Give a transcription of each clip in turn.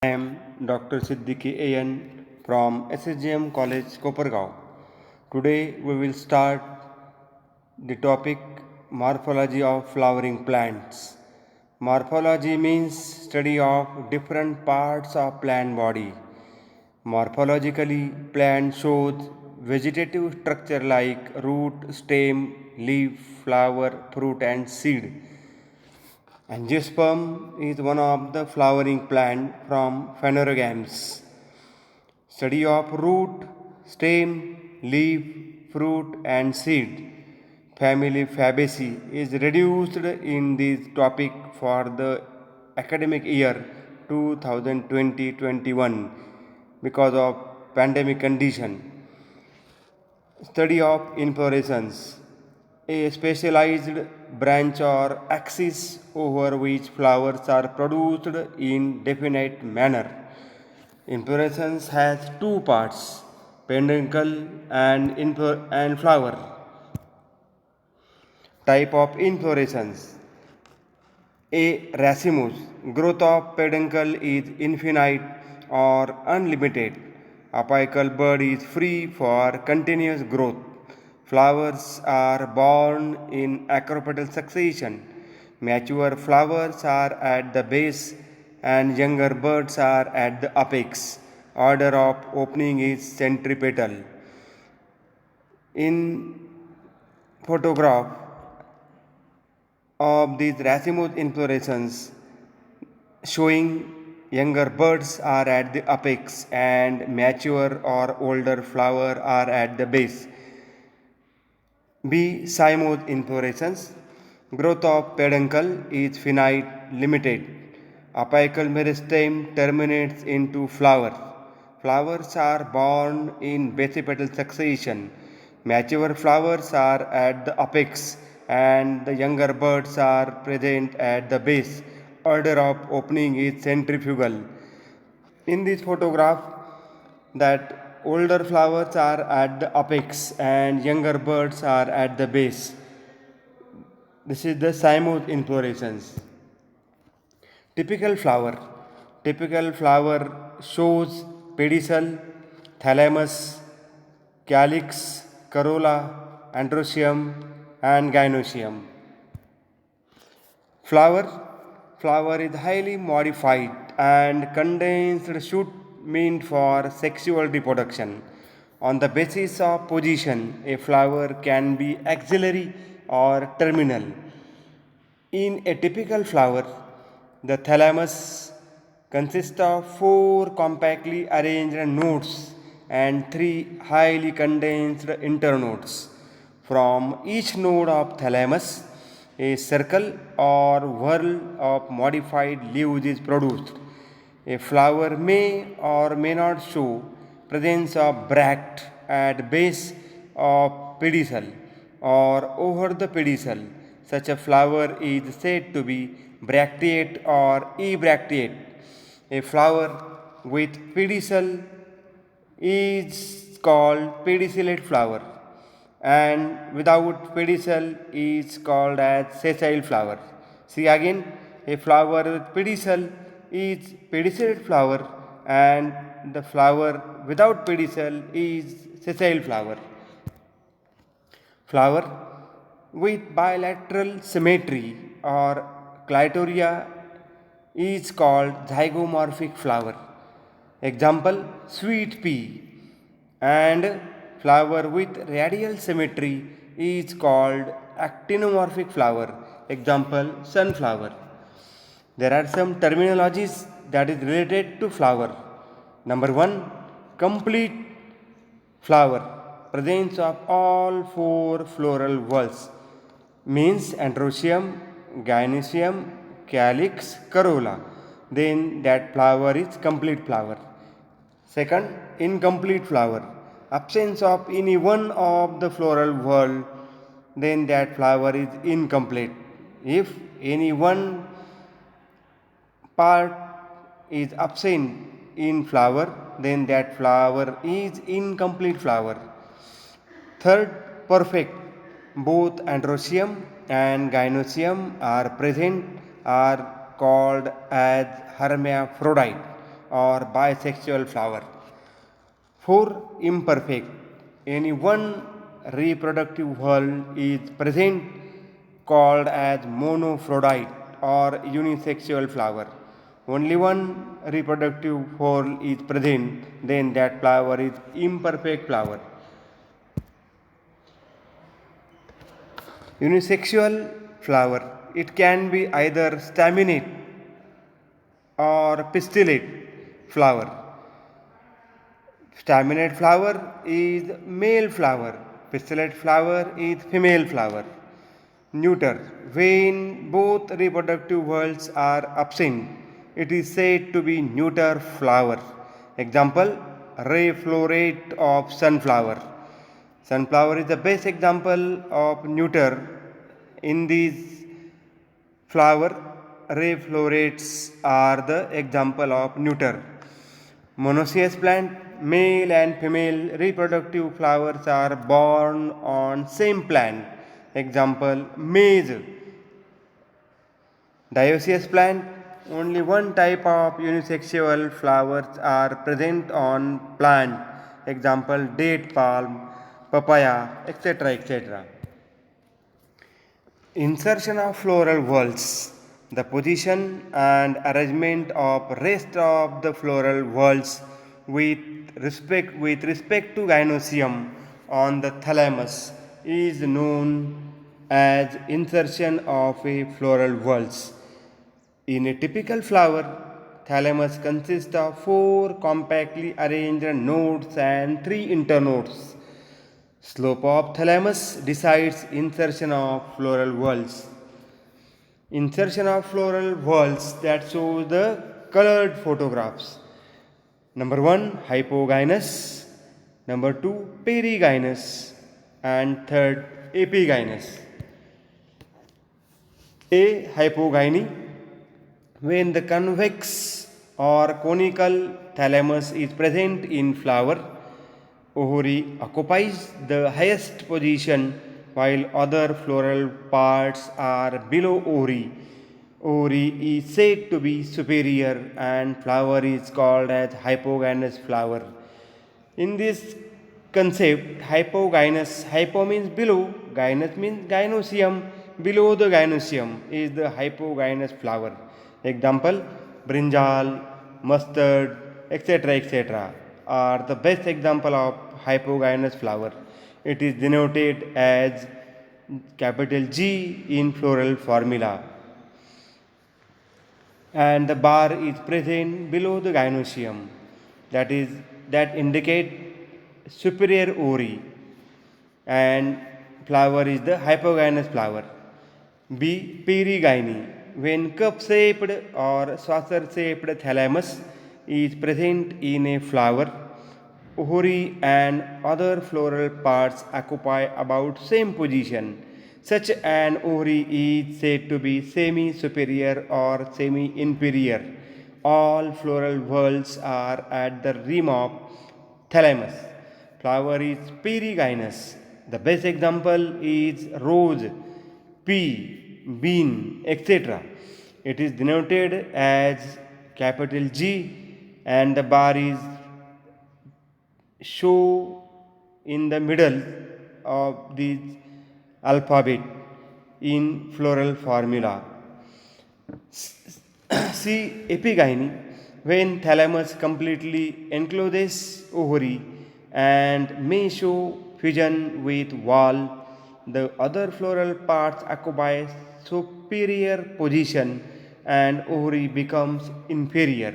I am Dr. Siddiqui AN from SSGM College, Kopargaon. Today we will start the topic Morphology of Flowering Plants. Morphology means study of different parts of plant body. Morphologically, plant shows vegetative structure like root, stem, leaf, flower, fruit and seed. Angiosperm is one of the flowering plant from phanerogams. Study of root, stem, leaf, fruit and seed. Family Fabaceae is reduced in this topic for the academic year 2020-21 because of pandemic condition. Study of inflorescence, a specialized branch or axis over which flowers are produced in definite manner. Inflorescence has two parts, peduncle and flower. Type of inflorescence. A. Racemose. Growth of peduncle is infinite or unlimited. Apical bud is free for continuous growth. Flowers are born in acropetal succession. Mature flowers are at the base and younger buds are at the apex. Order of opening is centripetal. In photograph of these racemose inflorescence showing younger buds are at the apex and mature or older flower are at the base. B. Cymose inflorescence. Growth of peduncle is finite, limited. Apical meristem terminates into flower. Flowers are born in basipetal succession. Mature flowers are at the apex and the younger buds are present at the base. Order of opening is centrifugal. In this photograph, that older flowers are at the apex and younger buds are at the base. This is the cymose inflorescence. Typical flower. Typical flower shows pedicel, thalamus, calyx, corolla, androecium and gynoecium. Flower is highly modified and condensed shoot meant for sexual reproduction. On the basis of position, a flower can be axillary or terminal. In a typical flower, the thalamus consists of 4 compactly arranged nodes and 3 highly condensed internodes. From each node of thalamus, a circle or whorl of modified leaves is produced. A flower may or may not show presence of bract at base of pedicel or over the pedicel. Such a flower is said to be bracteate or ebracteate. A flower with pedicel is called pedicellate flower and without pedicel is called as sessile flower. See again, a flower with pedicel is pedicellate flower and the flower without pedicel is sessile flower. Flower with bilateral symmetry or clitoria is called zygomorphic flower. Example, sweet pea. And flower with radial symmetry is called actinomorphic flower. Example, sunflower. There are some terminologies that is related to flower. Number 1, complete flower. Presence of all 4 floral whorls means androecium, gynoecium, calyx, corolla. Then that flower is complete flower. Second, incomplete flower. Absence of any one of the floral whorl, then that flower is incomplete. If any one part is absent in flower, then that flower is incomplete flower. Third, perfect. Both androecium and gynoecium are present, are called as hermaphrodite. or bisexual flower. 4. Imperfect. Any one reproductive whorl is present called as monophrodite or unisexual flower. Only one reproductive whorl is present, then that flower is imperfect flower. Unisexual flower. It can be either staminate or pistillate flower. Staminate flower is male flower. Pistillate flower is female flower. Neuter. When both reproductive whorls are absent, it is said to be neuter flower. Example, ray florate of sunflower. Sunflower is the best example of neuter. In these flower, ray florates are the example of neuter. Monoecious plant, male and female reproductive flowers are born on same plant. Example, maize. Dioecious plant, only one type of unisexual flowers are present on plant. Example, date palm, papaya, etc. etc. Insertion of floral whorls. The position and arrangement of rest of the floral whorls with respect to gynoecium on the thalamus is known as insertion of a floral whorls. In a typical flower, thalamus consists of 4 compactly arranged nodes and 3 internodes. Slope of thalamus decides insertion of floral whorls. Insertion of floral whorls that show the colored photographs. Number 1, hypogynous. Number 2, perigynous. And third, epigynous. A. Hypogyny. When the convex or conical thalamus is present in flower, ovary occupies the highest position while other floral parts are below ovary. Ovary is said to be superior and flower is called as hypogynous flower. In this concept, hypogynous, hypo means below, gynous means gynoecium, below the gynoecium is the hypogynous flower. Example, brinjal, mustard, etc. etc. are the best example of hypogynous flower. It is denoted as capital G in floral formula. And the bar is present below the gynoecium. That indicate superior ovary and flower is the hypogynous flower. B. Perigyny. When cup-shaped or saucer-shaped thalamus is present in a flower, ovary and other floral parts occupy about same position. Such an ovary is said to be semi-superior or semi-inferior. All floral whorls are at the rim of thalamus. Flower is perigynous. The best example is rose, pea, bean, etc. It is denoted as capital G and the bar is show in the middle of the alphabet in floral formula. See epigyny when thalamus completely encloses ovary and may show fusion with wall. The other floral parts occupy superior position and ovary becomes inferior.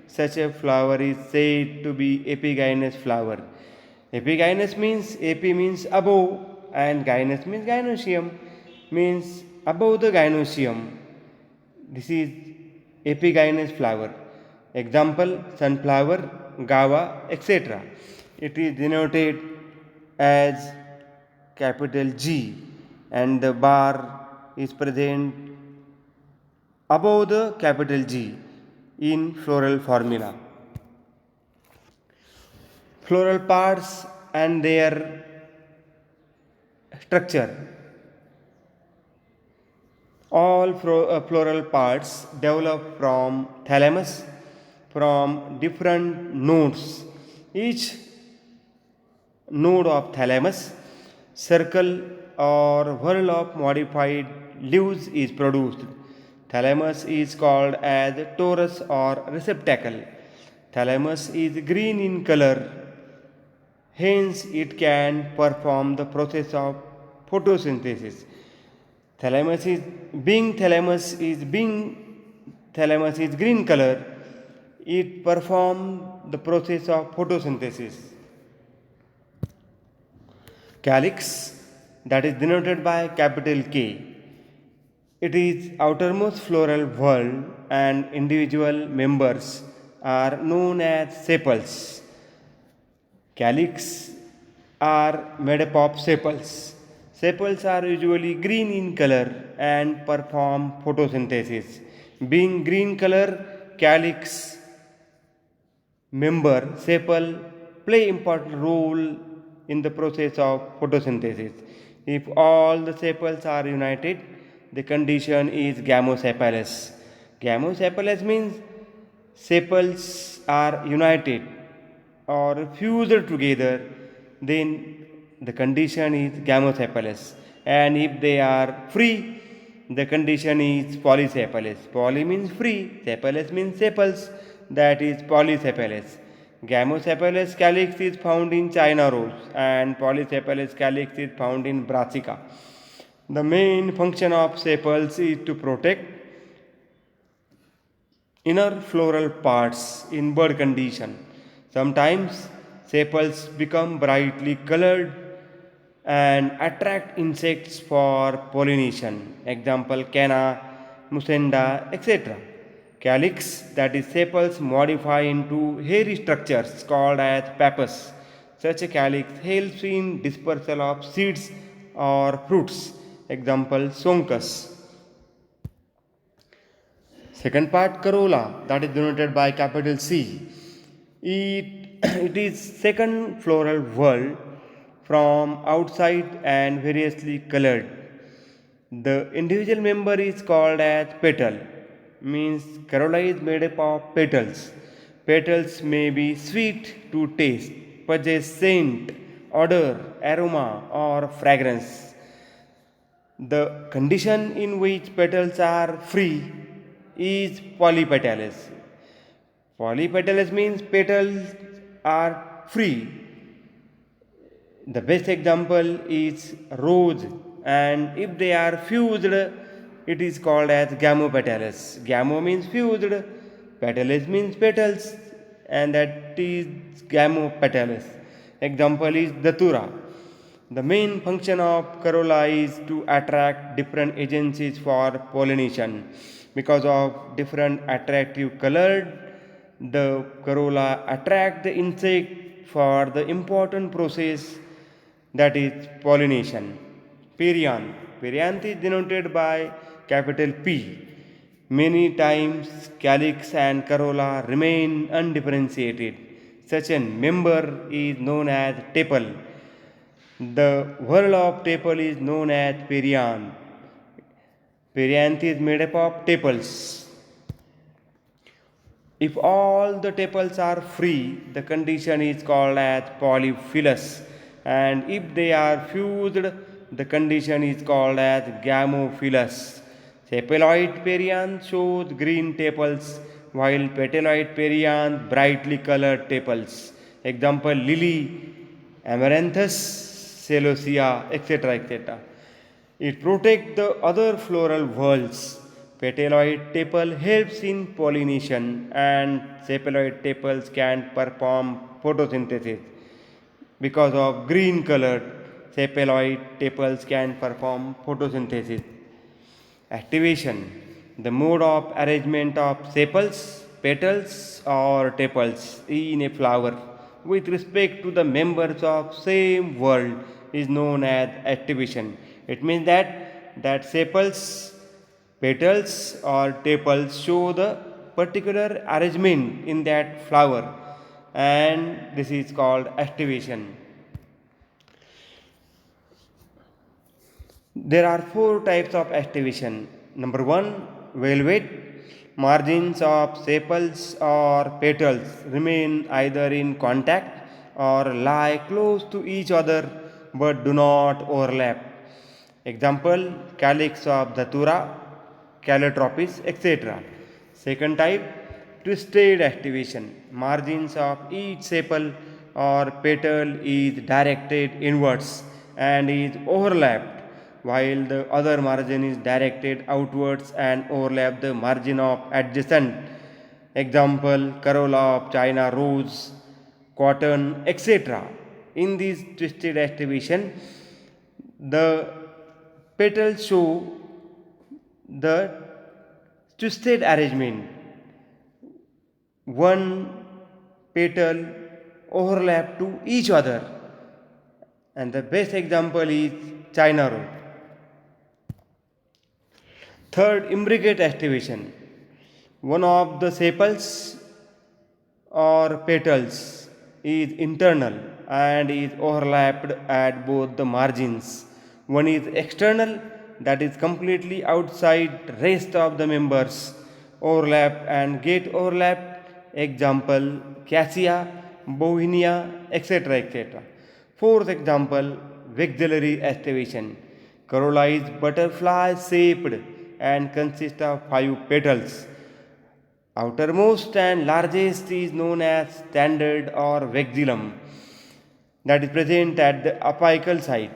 Such a flower is said to be epigynous flower. Epigynous means epi means above and gynous means gynoecium means above the gynoecium. This is epigynous flower. Example, sunflower, guava, etc. It is denoted as capital G and the bar is present above the capital G in floral formula. Floral parts and their structure. All floral parts develop from thalamus. from different nodes. Each node of thalamus, circle or whorl of modified leaves is produced. Thalamus is called as torus or receptacle. Thalamus is green in color, hence it can perform the process of photosynthesis. Thalamus is thalamus is green color, it performs the process of photosynthesis. Calyx, that is denoted by capital K. It is outermost floral whorl and individual members are known as sepals. Calyx are made up of sepals. Sepals are usually green in color and perform photosynthesis. Being green color, calyx member sepal play important role in the process of photosynthesis. If all the sepals are united, the condition is gamosepalous. Gamosepalous means sepals are united or fused together, then the condition is gamosepalous. And if they are free, the condition is polysepalous. Poly means free, sepalous means sepals, that is polysepalous. Gamosepalous calyx is found in China rose and polysepalous calyx is found in Brassica. The main function of sepals is to protect inner floral parts in bud condition. Sometimes sepals become brightly colored and attract insects for pollination. Example canna, musenda, etc. Calyx, that is sepals, modify into hairy structures called as pappus. Such a calyx helps in dispersal of seeds or fruits. Example Sonchus. Second part corolla, that is denoted by capital C. It is second floral whorl from outside and variously colored. The individual member is called as petal. Means corolla is made up of petals. Petals may be sweet to taste, possess scent, odor, aroma, or fragrance. The condition in which petals are free is polypetalous. Polypetalous means petals are free. The best example is rose, and if they are fused, it is called as gamopetalous. Gamo means fused, petalous means petals, and that is gamopetalous. Example is datura. The main function of corolla is to attract different agencies for pollination. Because of different attractive colored, the corolla attract the insect for the important process, that is pollination. Perianth. Perianth is denoted by capital P. Many times calyx and corolla remain undifferentiated. Such a member is known as tepal. The whorl of tepal is known as perianth. Perianth is made up of tepals. If all the tepals are free, the condition is called as polyphilous, and if they are fused, the condition is called as gamophilous. Sepaloid perianth shows green tepals, while petaloid perianth brightly colored tepals. Example lily, amaranthus, celosia, etc. etc. It protects the other floral whorls. Petaloid tepal helps in pollination and sepaloid tepals can perform photosynthesis. Because of green colored, sepaloid tepals can perform photosynthesis. Activation. The mode of arrangement of sepals, petals or tepals in a flower with respect to the members of same whorl is known as activation. It means that sepals, petals or tepals show the particular arrangement in that flower, and this is called activation. There are four types of activation. Number one, velvet. Margins of sepals or petals remain either in contact or lie close to each other but do not overlap. Example, calyx of Datura, Calotropis, etc. Second type, twisted activation. Margins of each sepal or petal is directed inwards and is overlapped, while the other margin is directed outwards and overlap the margin of adjacent. Example, corolla of China rose, cotton, etc. In this twisted activation, the petals show the twisted arrangement. One petal overlap to each other, and the best example is China rose. Third, imbricate activation. One of the sepals or petals is internal and is overlapped at both the margins. One is external, that is completely outside rest of the members overlap and get overlapped. Example, cassia, bohemia, etc. etc. Fourth example, vexillary activation. Corolla is butterfly shaped and consists of 5 petals. Outermost and largest is known as standard or vexillum, that is present at the apical side.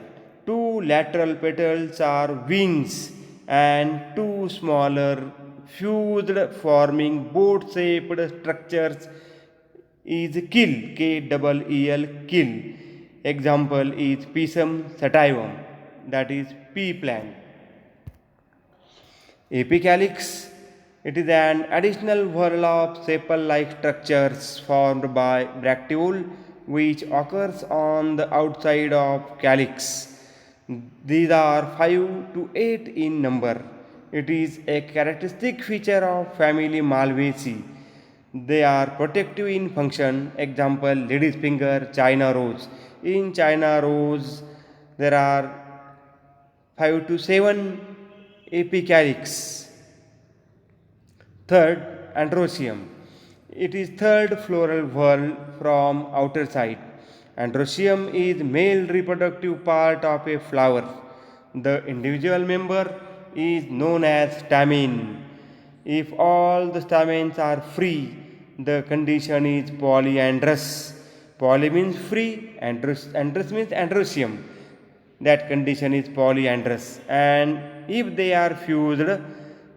Two lateral petals are wings and two smaller fused forming boat shaped structures is kill, K-double-E-L, kill. Example is Pisum sativum, that is pea plant. Apicalyx, it is an additional whorl of sepal-like structures formed by bracteole which occurs on the outside of calyx. These are 5 to 8 in number. It is a characteristic feature of family Malvaceae. They are protective in function. Example, lady's finger, China rose. In China rose, there are 5 to 7 apicalyx. Third, androecium. It is third floral whorl from outer side. Androecium is male reproductive part of a flower. The individual member is known as stamen. If all the stamens are free, the condition is polyandrous. Poly means free, androus means androecium. That condition is polyandrous. And if they are fused,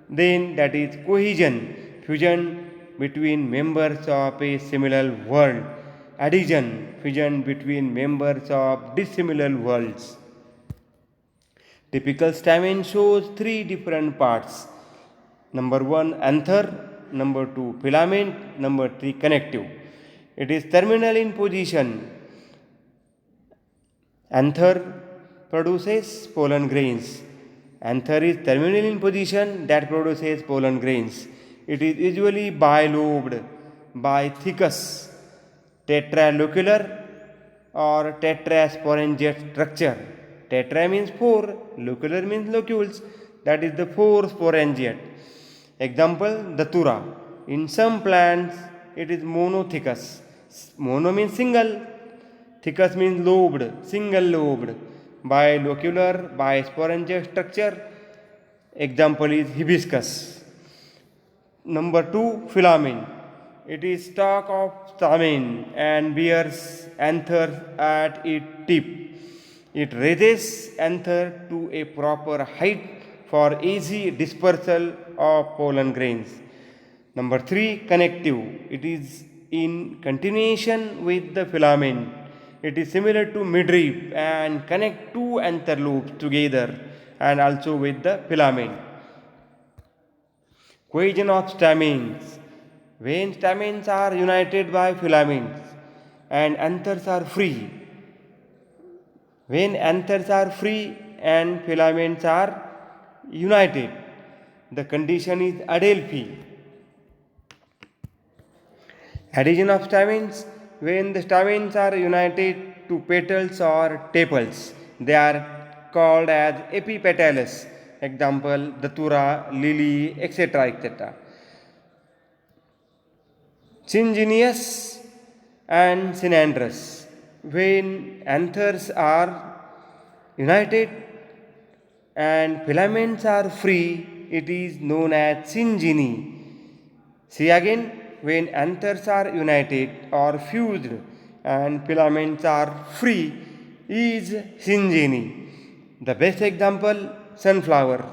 then that is cohesion, fusion between members of a similar world. Adhesion, fusion between members of dissimilar worlds. Typical stamen shows 3 different parts. Number 1, anther. Number 2, filament. Number 3, connective. It is terminal in position. Anther produces pollen grains. Anther is terminal in position, that produces pollen grains. It is usually bilobed, bithecous, tetralocular or tetrasporangiate structure. Tetra means 4, locular means locules, that is the 4 sporangiate. Example, Datura. In some plants, it is monothecous. Mono means single, thecous means lobed, single lobed. Bilocular, bisporangiate structure. Example is hibiscus. Number 2, filament. It is stalk of stamen and bears anther at its tip. It raises anther to a proper height for easy dispersal of pollen grains. Number 3, connective. It is in continuation with the filament. It is similar to midrib and connect two anther loops together and also with the filament. Cohesion of stamens. When stamens are united by filaments and anthers are free. When anthers are free and filaments are united, the condition is adelphi. Adhesion of stamens. When the stamens are united to petals or tepals, they are called as epipetalous. Example, Datura, lily, etc. etc. Syngenous and synandrous. When anthers are united and filaments are free, it is known as syngeny. See again, when anthers are united or fused and filaments are free, is syngeny. The best example, sunflower.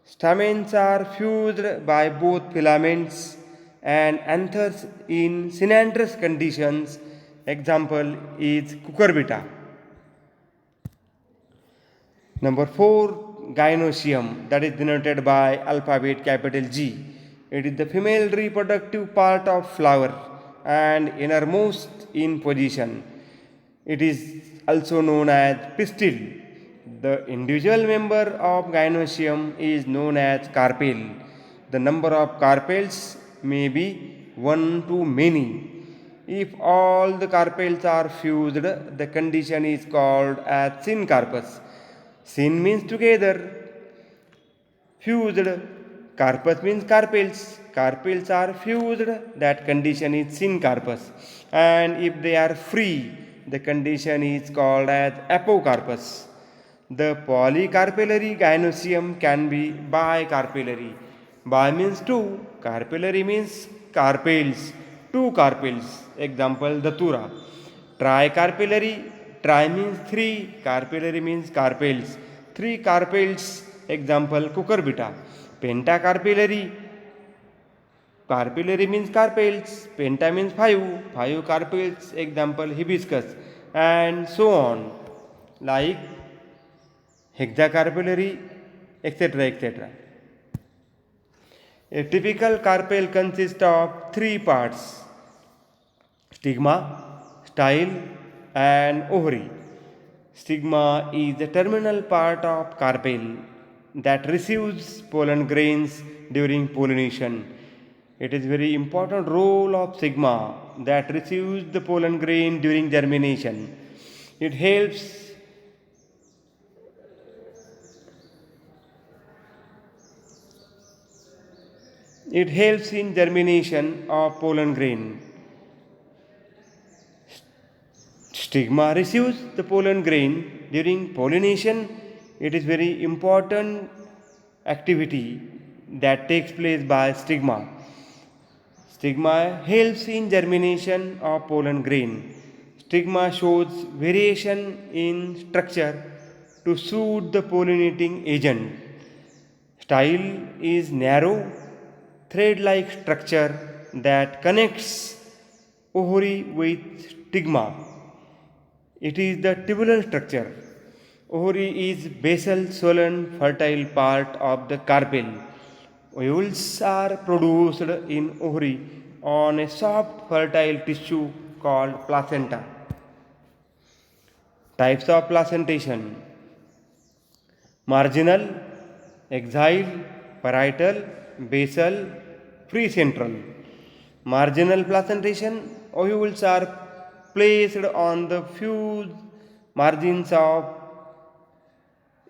Stamens are fused by both filaments and anthers in synandrous conditions. Example is cucurbita. Number 4, gynoecium, that is denoted by alphabet capital G. It is the female reproductive part of flower and innermost in position. It is also known as pistil. The individual member of gynoecium is known as carpel. The number of carpels may be one to many. If all the carpels are fused, the condition is called as syncarpus. Syn means together, fused. Carpus means carpels. Carpels are fused. That condition is syncarpus. And if they are free, the condition is called as apocarpus. The polycarpellary gynoecium can be bicarpellary. Bi means two, carpellary means carpels, two carpels. Example, datura. Tricarpellary, tri means three, carpellary means carpels. Three carpels, example, cucurbita. Pentacarpellary, carpellary means carpels, penta means five, five carpels, example, hibiscus, and so on. Like hexacarpellary, etc. etc. A typical carpel consists of three parts: stigma, style, and ovary. Stigma is the terminal part of carpel that receives pollen grains during pollination. It is very important role of stigma that receives the pollen grain during germination. It helps in germination of pollen grain. Stigma receives the pollen grain during pollination. It is very important activity that takes place by stigma. Stigma helps in germination of pollen grain. Stigma shows variation in structure to suit the pollinating agent. Style is narrow, thread-like structure that connects ovary with stigma. It is the tubular structure. Ovary is basal, swollen, fertile part of the carpel. Ovules are produced in ovary on a soft, fertile tissue called placenta. Types of placentation: marginal, axile, parietal, basal, precentral. Marginal placentation: ovules are placed on the fused margins of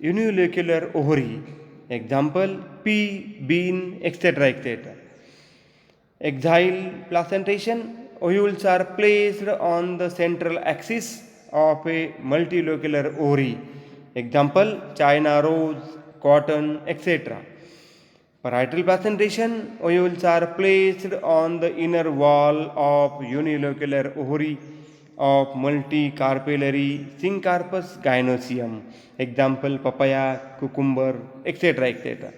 unilocular ovary. Example, pea, bean, etc. etc. Axile placentation: ovules are placed on the central axis of a multilocular ovary. Example, China rose, cotton, etc. Parietal placentation: ovules are placed on the inner wall of unilocular ovary of multicarpellary syncarpus gynoecium. Example, papaya, cucumber, etc. etc.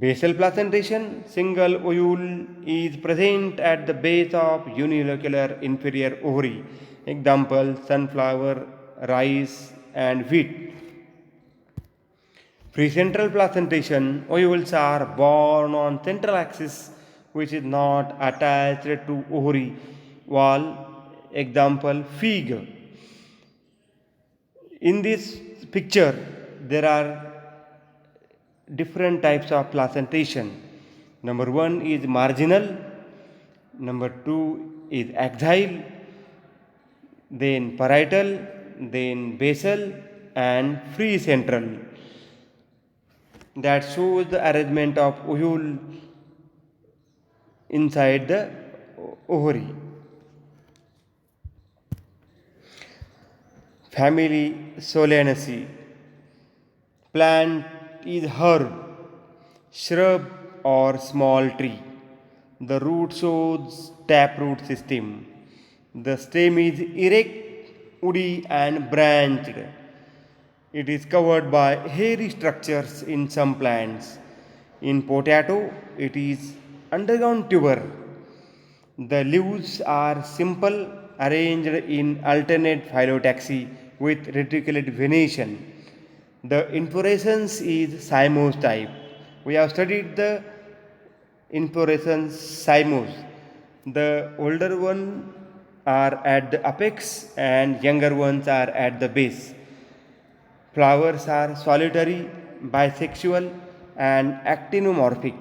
Basal placentation: single ovule is present at the base of unilocular inferior ovary. Example, sunflower, rice, and wheat. Precentral placentation: ovules are born on central axis which is not attached to ovary wall. Example, fig. In this picture, there are different types of placentation. Number 1 is marginal, number 2 is axile, then parietal, then basal, and free central. That shows the arrangement of ovule inside the ovary. Family Solanaceae. Plant is herb, shrub or small tree. The root shows taproot system. The stem is erect, woody and branched. It is covered by hairy structures in some plants. In potato, it is underground tuber. The leaves are simple, arranged in alternate phyllotaxy with reticulate venation. The inflorescence is cymose type. We have studied the inflorescence cymose. The older ones are at the apex and younger ones are at the base. Flowers are solitary, bisexual, and actinomorphic.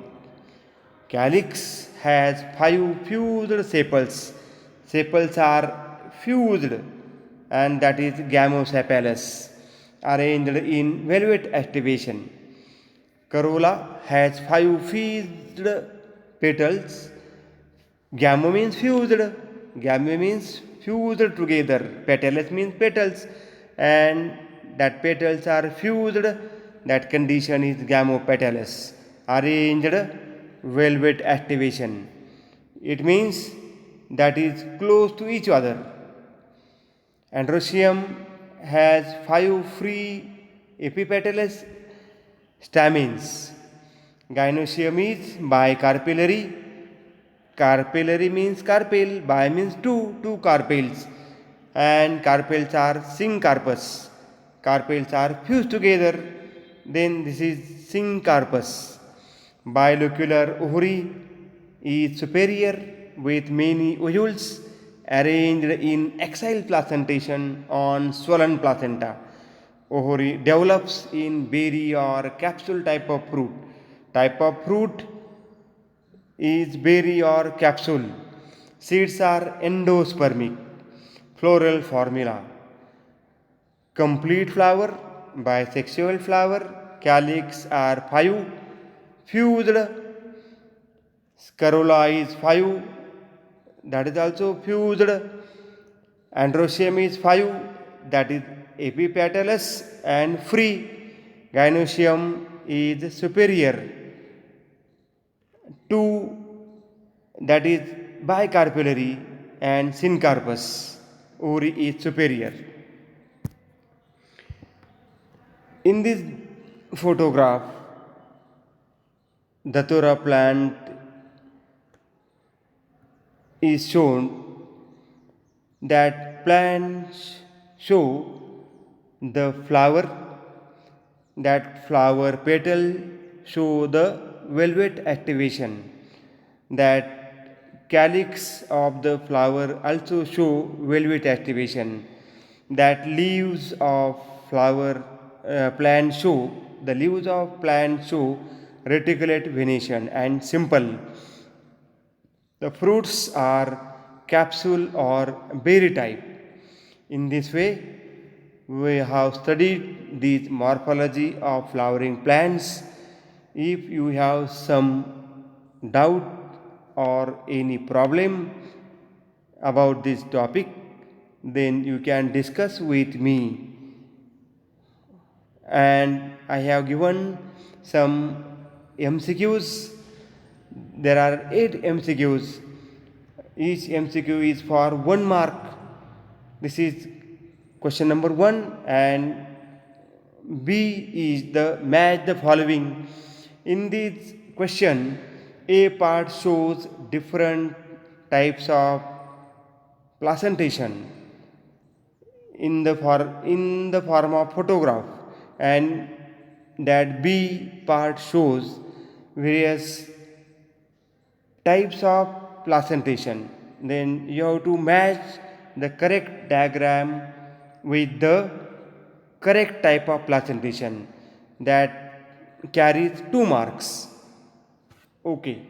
Calyx has 5 fused sepals. Sepals are fused, and that is gamosepalous, arranged in velvet activation. Corolla has 5 fused petals. Gamo means fused. Gamo means fused together. Petalous means petals, and that petals are fused. That condition is gamopetalous. Arranged velvet activation. It means that is close to each other. Androecium has 5 free epipetalous stamens. Gynoecium is bicarpellary. Carpellary means carpel, bi means two carpels, and carpels are syncarpous. Carpels are fused together, then this is syncarpous. Bilocular ovary is superior with many ovules arranged in axial placentation on swollen placenta. Ovary develops in berry or capsule type of fruit. Type of fruit is berry or capsule. Seeds are endospermic. Floral formula. Complete flower, bisexual flower, calyx are 5 fused. Corolla is 5, that is also fused. Androecium is 5, that is epipetalous and free. Gynoecium is superior to, that is bicarpellary, and syncarpous. Ovary is superior. In this photograph, Datura plant is shown. That plants show the flower. That flower petal show the velvet activation. That calyx of the flower also show velvet activation. That leaves of flower plant show, the leaves of plant show reticulate venation and simple. The fruits are capsule or berry type. In this way, we have studied the morphology of flowering plants. If you have some doubt or any problem about this topic, then you can discuss with me. And I have given some MCQs. There are 8 MCQs. Each MCQ is for 1 mark. This is question number 1, and B is the match the following. In this question, A part shows different types of placentation in the form of photograph, and that B part shows various types of placentation. Then you have to match the correct diagram with the correct type of placentation. That carries 2 marks. Okay.